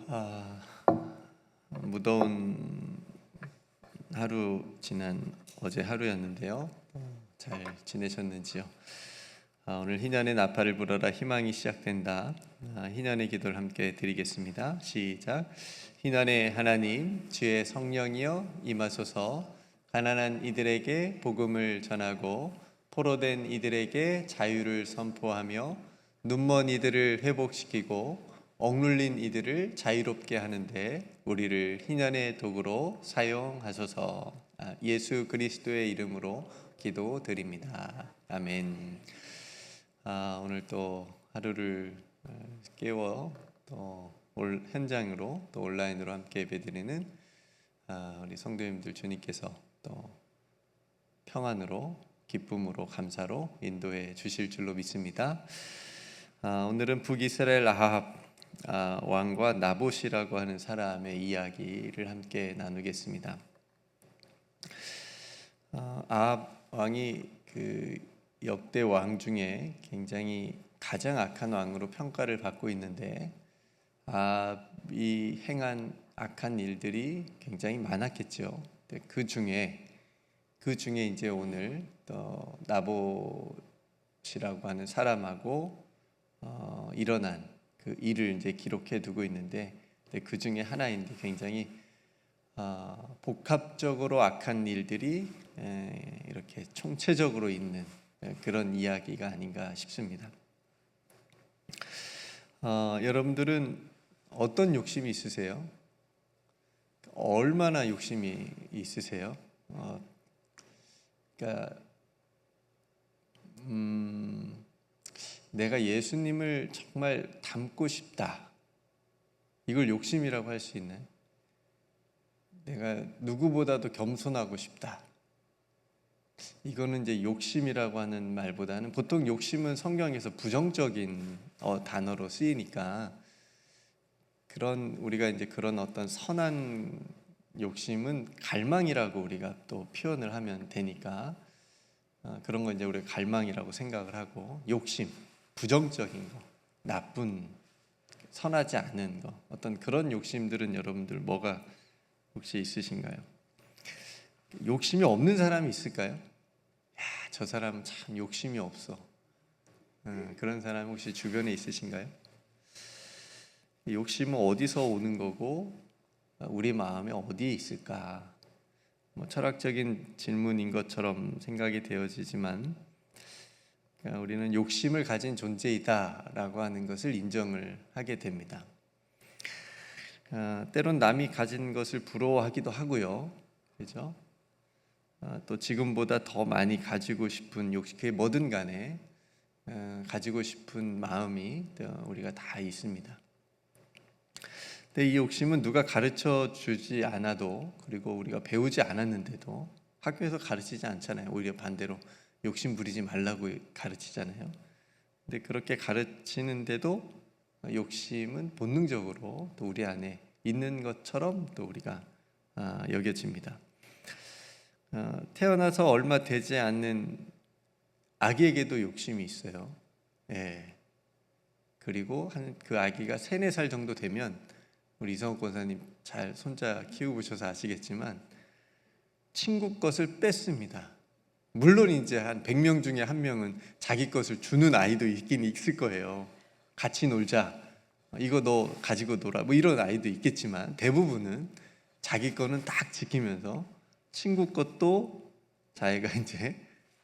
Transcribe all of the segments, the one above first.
아, 무더운 하루 지난 어제 하루였는데요. 잘 지내셨는지요? 오늘 희년의 나팔을 불어라 희망이 시작된다. 희년의 기도를 함께 드리겠습니다. 시작. 희년의 하나님, 주의 성령이여 임하소서. 가난한 이들에게 복음을 전하고 포로된 이들에게 자유를 선포하며 눈먼 이들을 회복시키고 억눌린 이들을 자유롭게 하는데 우리를 희년의 도구로 사용하소서. 예수 그리스도의 이름으로 기도드립니다. 아멘. 오늘 또 하루를 깨워 또 현장으로 또 온라인으로 함께 예배드리는 우리 성도님들 주님께서 또 평안으로 기쁨으로 감사로 인도해 주실 줄로 믿습니다. 오늘은 북이스라엘 아합 왕과 나봇이라고 하는 사람의 이야기를 함께 나누겠습니다. 아합 왕이 그 역대 왕 중에 굉장히 가장 악한 왕으로 평가를 받고 있는데 아합이 행한 악한 일들이 굉장히 많았겠죠. 그 중에 이제 오늘 또 나봇이라고 하는 사람하고 일어난 그 일을 이제 기록해 두고 있는데 그 중에 하나인데 굉장히 복합적으로 악한 일들이 이렇게 총체적으로 있는 그런 이야기가 아닌가 싶습니다. 여러분들은 어떤 욕심이 있으세요? 얼마나 욕심이 있으세요? 그러니까 내가 예수님을 정말 닮고 싶다. 이걸 욕심이라고 할 수 있나요? 내가 누구보다도 겸손하고 싶다. 이거는 이제 욕심이라고 하는 말보다는 보통 욕심은 성경에서 부정적인 단어로 쓰이니까 우리가 이제 그런 어떤 선한 욕심은 갈망이라고 우리가 또 표현을 하면 되니까 그런 거 이제 우리가 갈망이라고 생각을 하고 욕심, 부정적인 거, 나쁜, 선하지 않은 거 어떤 그런 욕심들은 여러분들 뭐가 혹시 있으신가요? 욕심이 없는 사람이 있을까요? 저 사람 참 욕심이 없어. 그런 사람 혹시 주변에 있으신가요? 욕심은 어디서 오는 거고 우리 마음에 어디에 있을까? 철학적인 질문인 것처럼 생각이 되어지지만 우리는 욕심을 가진 존재이다라고 하는 것을 인정을 하게 됩니다. 때론 남이 가진 것을 부러워하기도 하고요, 그렇죠? 또 지금보다 더 많이 가지고 싶은 욕심, 그게 뭐든 간에 가지고 싶은 마음이 우리가 다 있습니다. 근데 이 욕심은 누가 가르쳐 주지 않아도 그리고 우리가 배우지 않았는데도 학교에서 가르치지 않잖아요. 오히려 반대로 욕심 부리지 말라고 가르치잖아요. 근데 그렇게 가르치는데도 욕심은 본능적으로 또 우리 안에 있는 것처럼 또 우리가 여겨집니다. 태어나서 얼마 되지 않는 아기에게도 욕심이 있어요. 그리고 그 아기가 3, 4살 정도 되면 우리 이성욱 권사님 잘 손자 키워보셔서 아시겠지만 친구 것을 뺏습니다. 물론 이제 한 100명 중에 1명은 자기 것을 주는 아이도 있긴 있을 거예요. 같이 놀자, 이거 너 가지고 놀아, 이런 아이도 있겠지만 대부분은 자기 거는 딱 지키면서 친구 것도 자기가 이제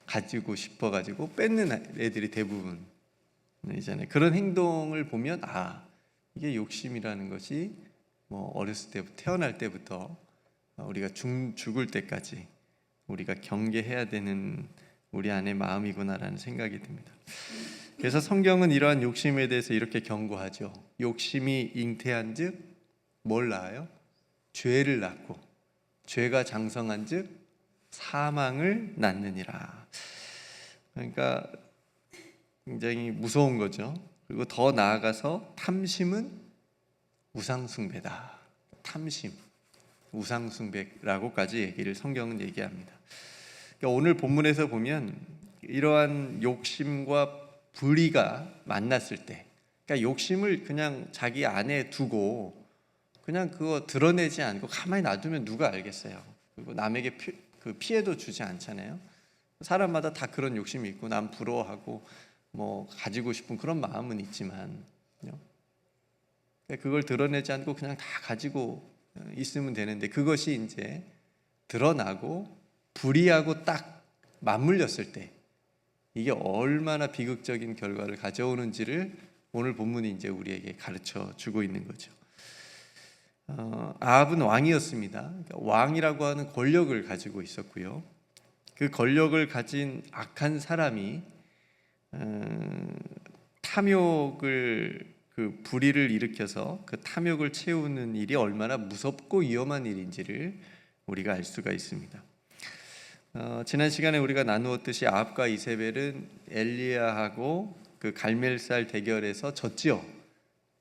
가지고 싶어가지고 뺏는 애들이 대부분이잖아요. 그런 행동을 보면 이게 욕심이라는 것이 어렸을 때부터 태어날 때부터 우리가 죽을 때까지 우리가 경계해야 되는 우리 안의 마음이구나라는 생각이 듭니다. 그래서 성경은 이러한 욕심에 대해서 이렇게 경고하죠. 욕심이 잉태한즉 뭘 낳아요? 죄를 낳고 죄가 장성한즉 사망을 낳느니라. 그러니까 굉장히 무서운 거죠. 그리고 더 나아가서 탐심은 우상숭배다. 탐심, 우상숭배라고까지 성경은 얘기합니다. 그러니까 오늘 본문에서 보면 이러한 욕심과 불의가 만났을 때, 그러니까 욕심을 그냥 자기 안에 두고 그냥 그거 드러내지 않고 가만히 놔두면 누가 알겠어요. 그리고 남에게 피해도 주지 않잖아요. 사람마다 다 그런 욕심이 있고 남 부러워하고 뭐 가지고 싶은 그런 마음은 있지만 그걸 드러내지 않고 그냥 다 가지고 있으면 되는데, 그것이 이제 드러나고 불의하고 딱 맞물렸을 때 이게 얼마나 비극적인 결과를 가져오는지를 오늘 본문이 이제 우리에게 가르쳐 주고 있는 거죠. 아합은 왕이었습니다. 그러니까 왕이라고 하는 권력을 가지고 있었고요. 그 권력을 가진 악한 사람이 탐욕을, 그 불의를 일으켜서 그 탐욕을 채우는 일이 얼마나 무섭고 위험한 일인지를 우리가 알 수가 있습니다. 지난 시간에 우리가 나누었듯이 아합과 이세벨은 엘리야하고 그 갈멜살 대결에서 졌지요.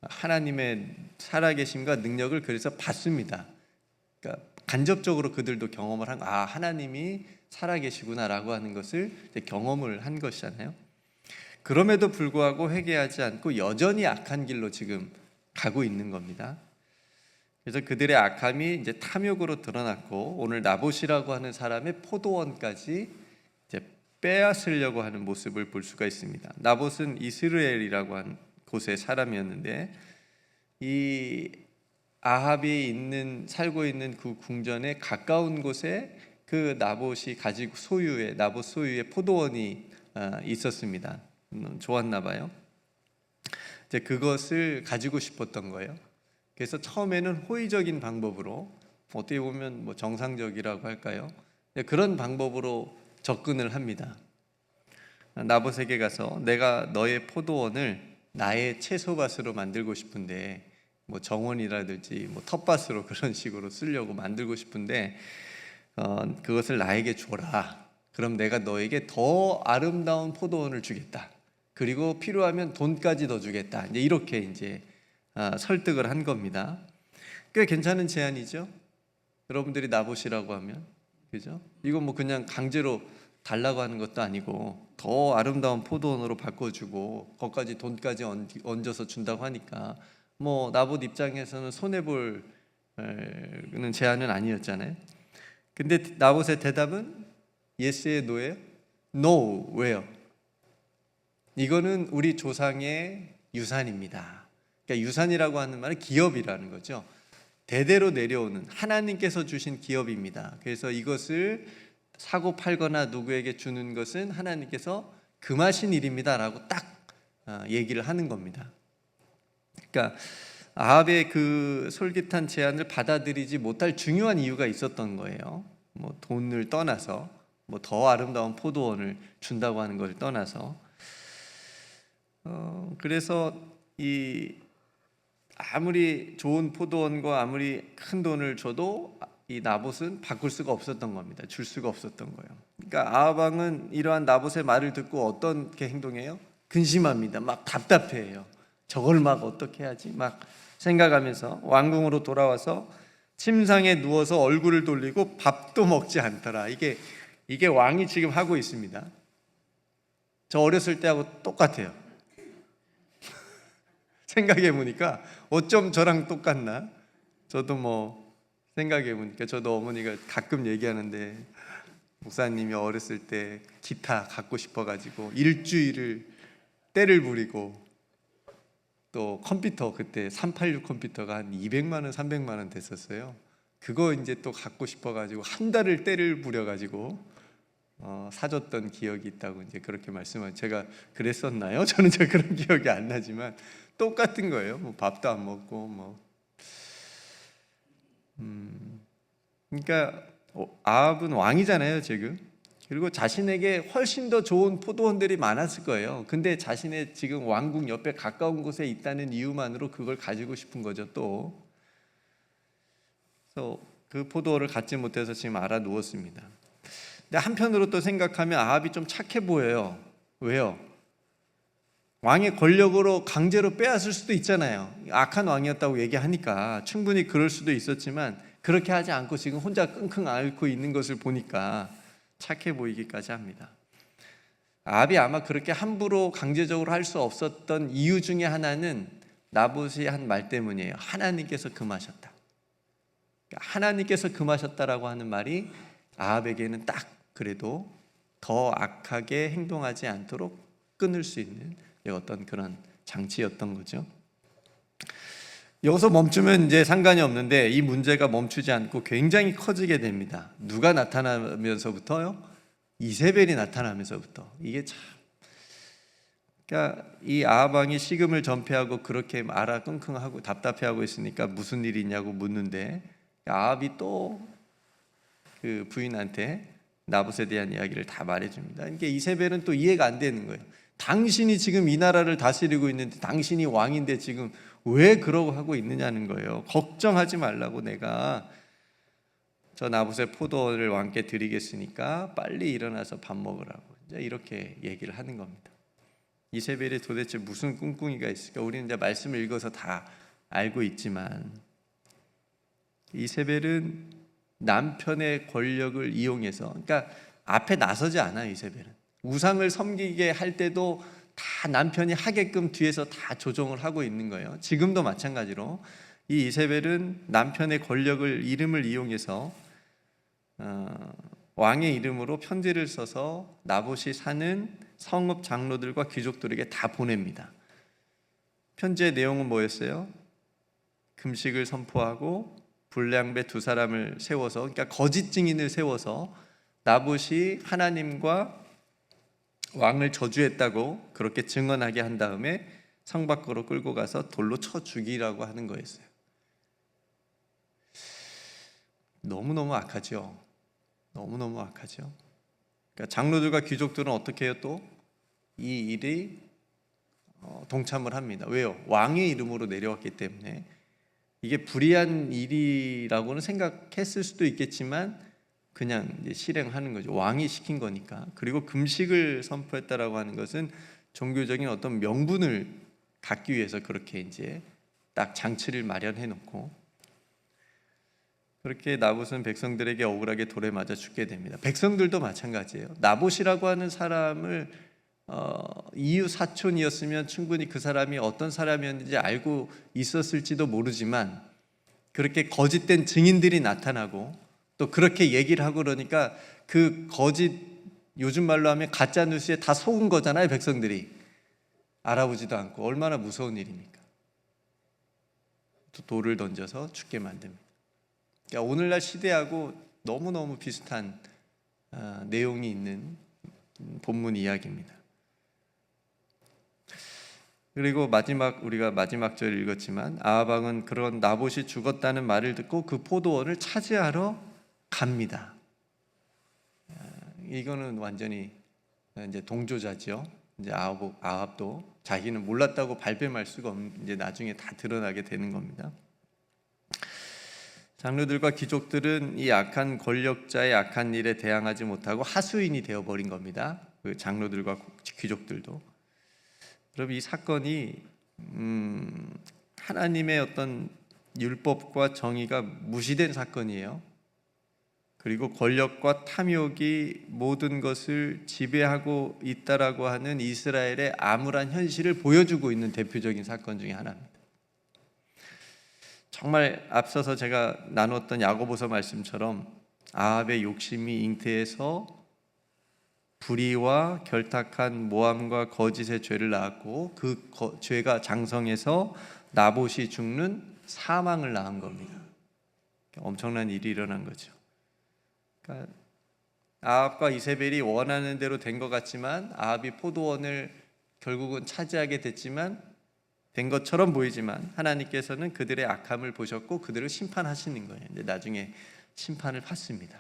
하나님의 살아계심과 능력을 그래서 봤습니다. 그러니까 간접적으로 그들도 경험을 하나님이 살아계시구나라고 하는 것을 경험을 한 것이잖아요. 그럼에도 불구하고 회개하지 않고 여전히 악한 길로 지금 가고 있는 겁니다. 그래서 그들의 악함이 이제 탐욕으로 드러났고, 오늘 나봇이라고 하는 사람의 포도원까지 이제 빼앗으려고 하는 모습을 볼 수가 있습니다. 나봇은 이스라엘이라고 하는 곳의 사람이었는데, 이 아합이 살고 있는 그 궁전에 가까운 곳에 그 나봇이 가지고 나봇 소유의 포도원이 있었습니다. 좋았나 봐요. 이제 그것을 가지고 싶었던 거예요. 그래서 처음에는 호의적인 방법으로, 어떻게 보면 뭐 정상적이라고 할까요? 그런 방법으로 접근을 합니다. 나봇에게 가서 내가 너의 포도원을 나의 채소밭으로 만들고 싶은데, 뭐 정원이라든지 뭐 텃밭으로 그런 식으로 쓰려고 만들고 싶은데 그것을 나에게 줘라. 그럼 내가 너에게 더 아름다운 포도원을 주겠다. 그리고 필요하면 돈까지 더 주겠다. 이제 이렇게 이제 설득을 한 겁니다. 꽤 괜찮은 제안이죠. 여러분들이 나봇이라고 하면, 그죠? 이거 뭐 그냥 강제로 달라고 하는 것도 아니고 더 아름다운 포도원으로 바꿔주고 거기까지 돈까지 얹어서 준다고 하니까 뭐 나봇 입장에서는 손해볼 제안은 아니었잖아요. 근데 나봇의 대답은 예스의 노예요? No. 왜요? 이거는 우리 조상의 유산입니다. 그러니까 유산이라고 하는 말은 기업이라는 거죠. 대대로 내려오는 하나님께서 주신 기업입니다. 그래서 이것을 사고 팔거나 누구에게 주는 것은 하나님께서 금하신 일입니다 라고 딱 얘기를 하는 겁니다. 그러니까 아합의 그 솔깃한 제안을 받아들이지 못할 중요한 이유가 있었던 거예요. 뭐 돈을 떠나서, 뭐 더 아름다운 포도원을 준다고 하는 걸 떠나서, 그래서 아무리 좋은 포도원과 아무리 큰 돈을 줘도 이 나봇은 바꿀 수가 없었던 겁니다. 줄 수가 없었던 거예요. 그러니까 아합 왕은 이러한 나봇의 말을 듣고 어떻게 행동해요? 근심합니다. 막 답답해해요. 저걸 막 어떻게 해야지 막 생각하면서 왕궁으로 돌아와서 침상에 누워서 얼굴을 돌리고 밥도 먹지 않더라. 이게 왕이 지금 하고 있습니다. 저 어렸을 때하고 똑같아요. 생각해 보니까 어쩜 저랑 똑같나? 저도 뭐 생각해 보니까 저도 어머니가 가끔 얘기하는데, 목사님이 어렸을 때 기타 갖고 싶어가지고 일주일을 때를 부리고, 또 컴퓨터 그때 386 컴퓨터가 한 200만 원, 300만 원 됐었어요. 그거 이제 또 갖고 싶어가지고 한 달을 때를 부려가지고 사줬던 기억이 있다고 이제 그렇게 말씀하죠. 제가 그랬었나요? 저는 그런 기억이 안 나지만 똑같은 거예요. 뭐 밥도 안 먹고 뭐. 그러니까 아합은 왕이잖아요 지금. 그리고 자신에게 훨씬 더 좋은 포도원들이 많았을 거예요. 근데 자신의 지금 왕궁 옆에 가까운 곳에 있다는 이유만으로 그걸 가지고 싶은 거죠 또. 그래서 그 포도원을 갖지 못해서 지금 알아 누웠습니다. 근데 한편으로 또 생각하면 아합이 좀 착해 보여요. 왜요? 왕의 권력으로 강제로 빼앗을 수도 있잖아요. 악한 왕이었다고 얘기하니까 충분히 그럴 수도 있었지만, 그렇게 하지 않고 지금 혼자 끙끙 앓고 있는 것을 보니까 착해 보이기까지 합니다. 아합이 아마 그렇게 함부로 강제적으로 할 수 없었던 이유 중에 하나는 나봇이 한 말 때문이에요. 하나님께서 금하셨다. 하나님께서 금하셨다라고 하는 말이 아합에게는 딱 그래도 더 악하게 행동하지 않도록 끊을 수 있는 어떤 그런 장치였던 거죠. 여기서 멈추면 이제 상관이 없는데 이 문제가 멈추지 않고 굉장히 커지게 됩니다. 누가 나타나면서부터요? 이세벨이 나타나면서부터. 이게 참, 그러니까 이 아합 왕이 식음을 전폐하고 그렇게 말아 끙끙하고 답답해하고 있으니까 무슨 일이 있냐고 묻는데 아합이 또 그 부인한테 나봇에 대한 이야기를 다 말해줍니다. 그러니까 이세벨은 또 이해가 안 되는 거예요. 당신이 지금 이 나라를 다스리고 있는데 당신이 왕인데 지금 왜 그러고 하고 있느냐는 거예요. 걱정하지 말라고 내가 저 나봇의 포도원을 왕께 드리겠으니까 빨리 일어나서 밥 먹으라고 이렇게 얘기를 하는 겁니다. 이세벨이 도대체 무슨 꿍꿍이가 있을까? 우리는 이제 말씀을 읽어서 다 알고 있지만 이세벨은 남편의 권력을 이용해서, 그러니까 앞에 나서지 않아요. 이세벨은 우상을 섬기게 할 때도 다 남편이 하게끔 뒤에서 다 조종을 하고 있는 거예요. 지금도 마찬가지로 이 이세벨은 남편의 권력을 이름을 이용해서 왕의 이름으로 편지를 써서 나봇이 사는 성읍 장로들과 귀족들에게 다 보냅니다. 편지의 내용은 뭐였어요? 금식을 선포하고 불량배 두 사람을 세워서, 그러니까 거짓 증인을 세워서 나봇이 하나님과 왕을 저주했다고 그렇게 증언하게 한 다음에 성 밖으로 끌고 가서 돌로 쳐 죽이라고 하는 거였어요. 너무너무 악하죠. 너무너무 악하죠. 그러니까 장로들과 귀족들은 어떻게 해요? 또 이 일이 동참을 합니다. 왜요? 왕의 이름으로 내려왔기 때문에. 이게 불의한 일이라고는 생각했을 수도 있겠지만 그냥 이제 실행하는 거죠. 왕이 시킨 거니까. 그리고 금식을 선포했다라고 하는 것은 종교적인 어떤 명분을 갖기 위해서 그렇게 이제 딱 장치를 마련해 놓고, 그렇게 나봇은 백성들에게 억울하게 돌에 맞아 죽게 됩니다. 백성들도 마찬가지예요. 나봇이라고 하는 사람을 이웃 사촌이었으면 충분히 그 사람이 어떤 사람이었는지 알고 있었을지도 모르지만 그렇게 거짓된 증인들이 나타나고 또 그렇게 얘기를 하고 그러니까 그 거짓, 요즘 말로 하면 가짜 뉴스에 다 속은 거잖아요. 백성들이 알아보지도 않고. 얼마나 무서운 일입니까? 또 돌을 던져서 죽게 만듭니다. 그러니까 오늘날 시대하고 너무너무 비슷한 내용이 있는 본문 이야기입니다. 그리고 우리가 마지막 절 읽었지만 아합 왕은 그런 나봇이 죽었다는 말을 듣고 그 포도원을 차지하러 갑니다. 이거는 완전히 이제 동조자죠. 이제 아합도 자기는 몰랐다고 발뺌할 수가 없는, 이제 나중에 다 드러나게 되는 겁니다. 장로들과 귀족들은 이 악한 권력자의 악한 일에 대항하지 못하고 하수인이 되어버린 겁니다. 그 장로들과 귀족들도. 여러분, 이 사건이 하나님의 어떤 율법과 정의가 무시된 사건이에요. 그리고 권력과 탐욕이 모든 것을 지배하고 있다라고 하는 이스라엘의 암울한 현실을 보여주고 있는 대표적인 사건 중에 하나입니다. 정말 앞서서 제가 나눴던 야고보서 말씀처럼 아합의 욕심이 잉태해서 불의와 결탁한 모함과 거짓의 죄를 낳았고 그 죄가 장성해서 나봇이 죽는 사망을 낳은 겁니다. 엄청난 일이 일어난 거죠. 그러니까 아합과 이세벨이 원하는 대로 된 것 같지만, 아합이 포도원을 결국은 차지하게 됐지만, 된 것처럼 보이지만 하나님께서는 그들의 악함을 보셨고 그들을 심판하시는 거예요. 이제 나중에 심판을 받습니다.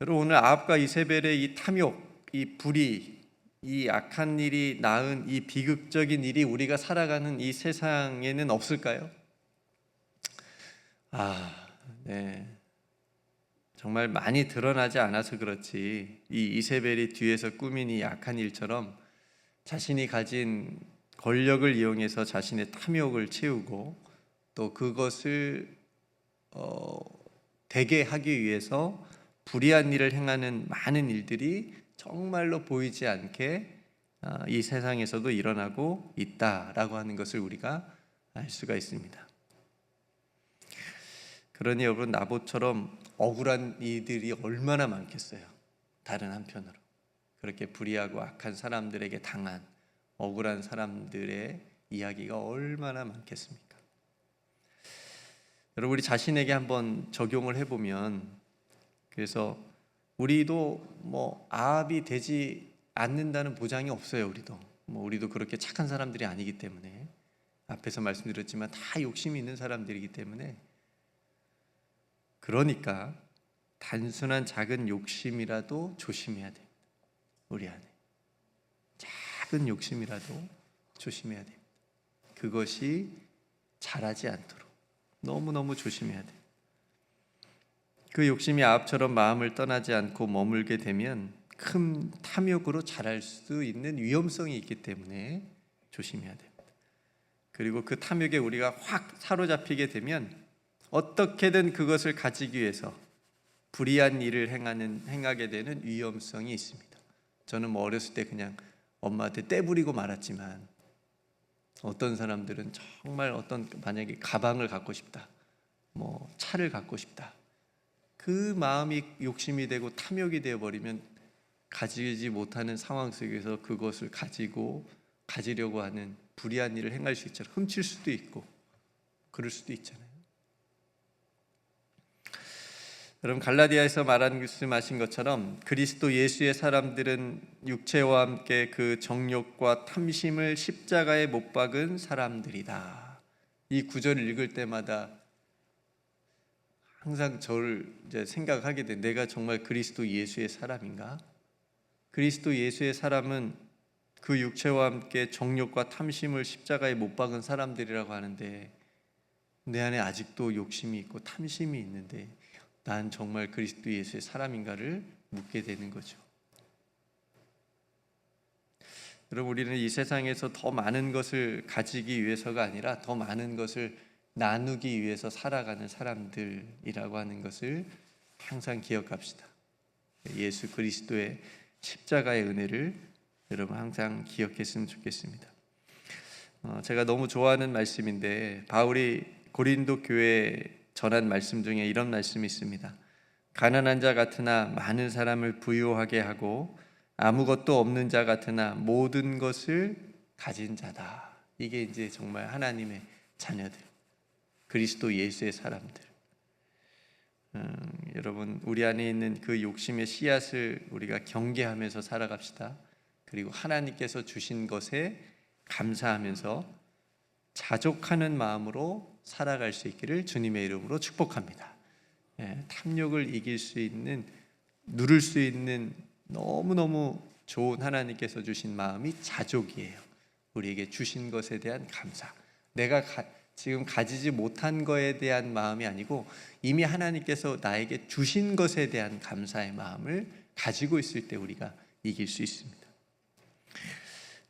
여러분, 오늘 아합과 이세벨의 이 탐욕, 이 불의, 이 악한 일이 낳은 이 비극적인 일이 우리가 살아가는 이 세상에는 없을까요? 네. 정말 많이 드러나지 않아서 그렇지 이 이세벨이 뒤에서 꾸민 이 악한 일처럼 자신이 가진 권력을 이용해서 자신의 탐욕을 채우고 또 그것을 되게 하기 위해서 불의한 일을 행하는 많은 일들이 정말로 보이지 않게 이 세상에서도 일어나고 있다라고 하는 것을 우리가 알 수가 있습니다. 그러니 여러분, 나봇처럼 억울한 이들이 얼마나 많겠어요. 다른 한편으로 그렇게 불의하고 악한 사람들에게 당한 억울한 사람들의 이야기가 얼마나 많겠습니까? 여러분, 우리 자신에게 한번 적용을 해보면, 그래서 우리도 아합이 되지 않는다는 보장이 없어요. 우리도 그렇게 착한 사람들이 아니기 때문에, 앞에서 말씀드렸지만 다 욕심이 있는 사람들이기 때문에, 그러니까 단순한 작은 욕심이라도 조심해야 됩니다. 우리 안에 작은 욕심이라도 조심해야 됩니다. 그것이 자라지 않도록 너무너무 조심해야 돼요. 그 욕심이 아합처럼 마음을 떠나지 않고 머물게 되면 큰 탐욕으로 자랄 수 있는 위험성이 있기 때문에 조심해야 됩니다. 그리고 그 탐욕에 우리가 확 사로잡히게 되면 어떻게든 그것을 가지기 위해서 불의한 일을 행하게 되는 위험성이 있습니다. 저는 어렸을 때 그냥 엄마한테 떼부리고 말았지만, 어떤 사람들은 정말 만약에 가방을 갖고 싶다, 차를 갖고 싶다, 그 마음이 욕심이 되고 탐욕이 되어버리면 가지지 못하는 상황 속에서 그것을 가지려고 하는 불의한 일을 행할 수 있잖아요. 훔칠 수도 있고 그럴 수도 있잖아요. 여러분, 갈라디아에서 말씀하신 것처럼 그리스도 예수의 사람들은 육체와 함께 그 정욕과 탐심을 십자가에 못 박은 사람들이다. 이 구절을 읽을 때마다 항상 저를 이제 생각하게 돼. 내가 정말 그리스도 예수의 사람인가? 그리스도 예수의 사람은 그 육체와 함께 정욕과 탐심을 십자가에 못 박은 사람들이라고 하는데, 내 안에 아직도 욕심이 있고 탐심이 있는데 난 정말 그리스도 예수의 사람인가를 묻게 되는 거죠. 여러분, 우리는 이 세상에서 더 많은 것을 가지기 위해서가 아니라 더 많은 것을 나누기 위해서 살아가는 사람들이라고 하는 것을 항상 기억합시다. 예수 그리스도의 십자가의 은혜를 여러분 항상 기억했으면 좋겠습니다. 제가 너무 좋아하는 말씀인데, 바울이 고린도 교회에 전한 말씀 중에 이런 말씀이 있습니다. 가난한 자 같으나 많은 사람을 부유하게 하고 아무것도 없는 자 같으나 모든 것을 가진 자다. 이게 이제 정말 하나님의 자녀들, 그리스도 예수의 사람들. 여러분, 우리 안에 있는 그 욕심의 씨앗을 우리가 경계하면서 살아갑시다. 그리고 하나님께서 주신 것에 감사하면서 자족하는 마음으로 살아갈 수 있기를 주님의 이름으로 축복합니다. 탐욕을 이길 수 있는, 누를 수 있는 너무너무 좋은 하나님께서 주신 마음이 자족이에요. 우리에게 주신 것에 대한 감사, 내가 지금 가지지 못한 것에 대한 마음이 아니고 이미 하나님께서 나에게 주신 것에 대한 감사의 마음을 가지고 있을 때 우리가 이길 수 있습니다.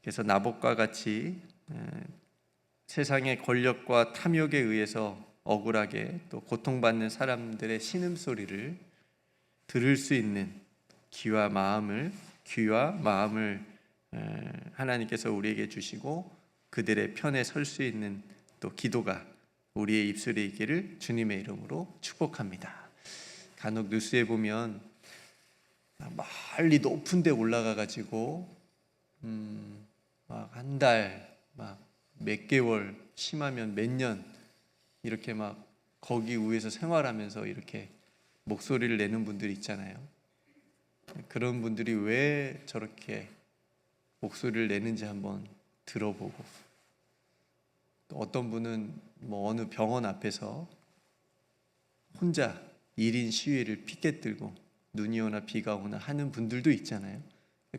그래서 나봇과 같이 세상의 권력과 탐욕에 의해서 억울하게 또 고통받는 사람들의 신음소리를 들을 수 있는 귀와 마음을 하나님께서 우리에게 주시고 그들의 편에 설 수 있는 또 기도가 우리의 입술에 있기를 주님의 이름으로 축복합니다. 간혹 뉴스에 보면 멀리 높은 데 올라가 가지고 막 한 달, 막 몇 개월, 심하면 몇 년 이렇게 막 거기 위에서 생활하면서 이렇게 목소리를 내는 분들이 있잖아요. 그런 분들이 왜 저렇게 목소리를 내는지 한번 들어보고, 또 어떤 분은 어느 병원 앞에서 혼자 1인 시위를 피켓 들고 눈이 오나 비가 오나 하는 분들도 있잖아요.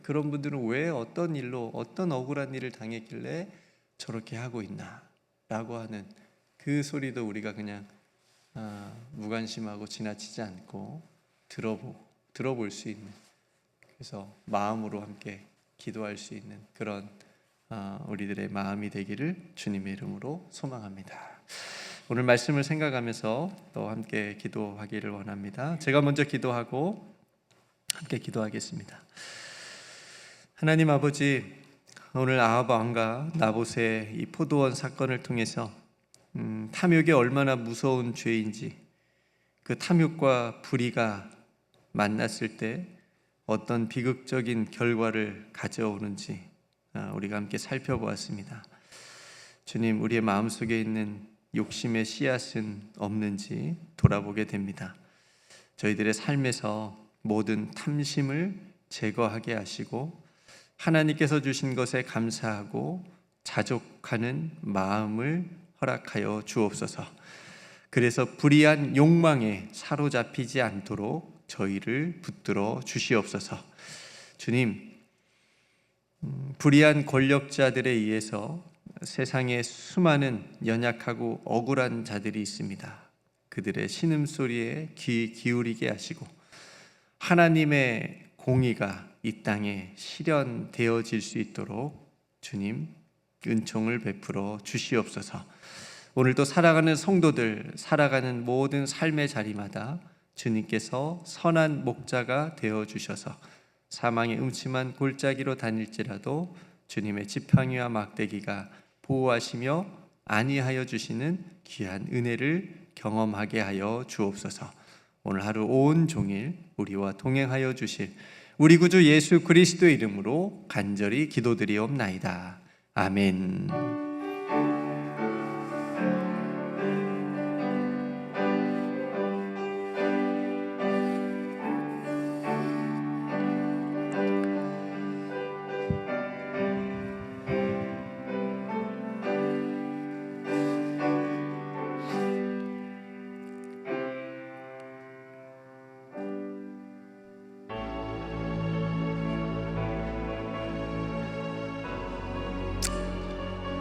그런 분들은 왜 어떤 일로 어떤 억울한 일을 당했길래 저렇게 하고 있나 라고 하는 그 소리도 우리가 그냥 무관심하고 지나치지 않고 들어볼 수 있는, 그래서 마음으로 함께 기도할 수 있는 그런 우리들의 마음이 되기를 주님의 이름으로 소망합니다. 오늘 말씀을 생각하면서 또 함께 기도하기를 원합니다. 제가 먼저 기도하고 함께 기도하겠습니다. 하나님 아버지, 오늘 아합 왕과 나봇의 이 포도원 사건을 통해서 탐욕이 얼마나 무서운 죄인지, 그 탐욕과 불의가 만났을 때 어떤 비극적인 결과를 가져오는지 우리가 함께 살펴보았습니다. 주님, 우리의 마음속에 있는 욕심의 씨앗은 없는지 돌아보게 됩니다. 저희들의 삶에서 모든 탐심을 제거하게 하시고 하나님께서 주신 것에 감사하고 자족하는 마음을 허락하여 주옵소서. 그래서 불의한 욕망에 사로잡히지 않도록 저희를 붙들어 주시옵소서. 주님, 불의한 권력자들에 의해서 세상에 수많은 연약하고 억울한 자들이 있습니다. 그들의 신음소리에 귀 기울이게 하시고 하나님의 공의가 이 땅에 실현되어질 수 있도록 주님 은총을 베풀어 주시옵소서. 오늘도 살아가는 성도들, 살아가는 모든 삶의 자리마다 주님께서 선한 목자가 되어주셔서 사망의 음침한 골짜기로 다닐지라도 주님의 지팡이와 막대기가 보호하시며 안위하여 주시는 귀한 은혜를 경험하게 하여 주옵소서. 오늘 하루 온 종일 우리와 동행하여 주실 우리 구주 예수 그리스도의 이름으로 간절히 기도드리옵나이다. 아멘.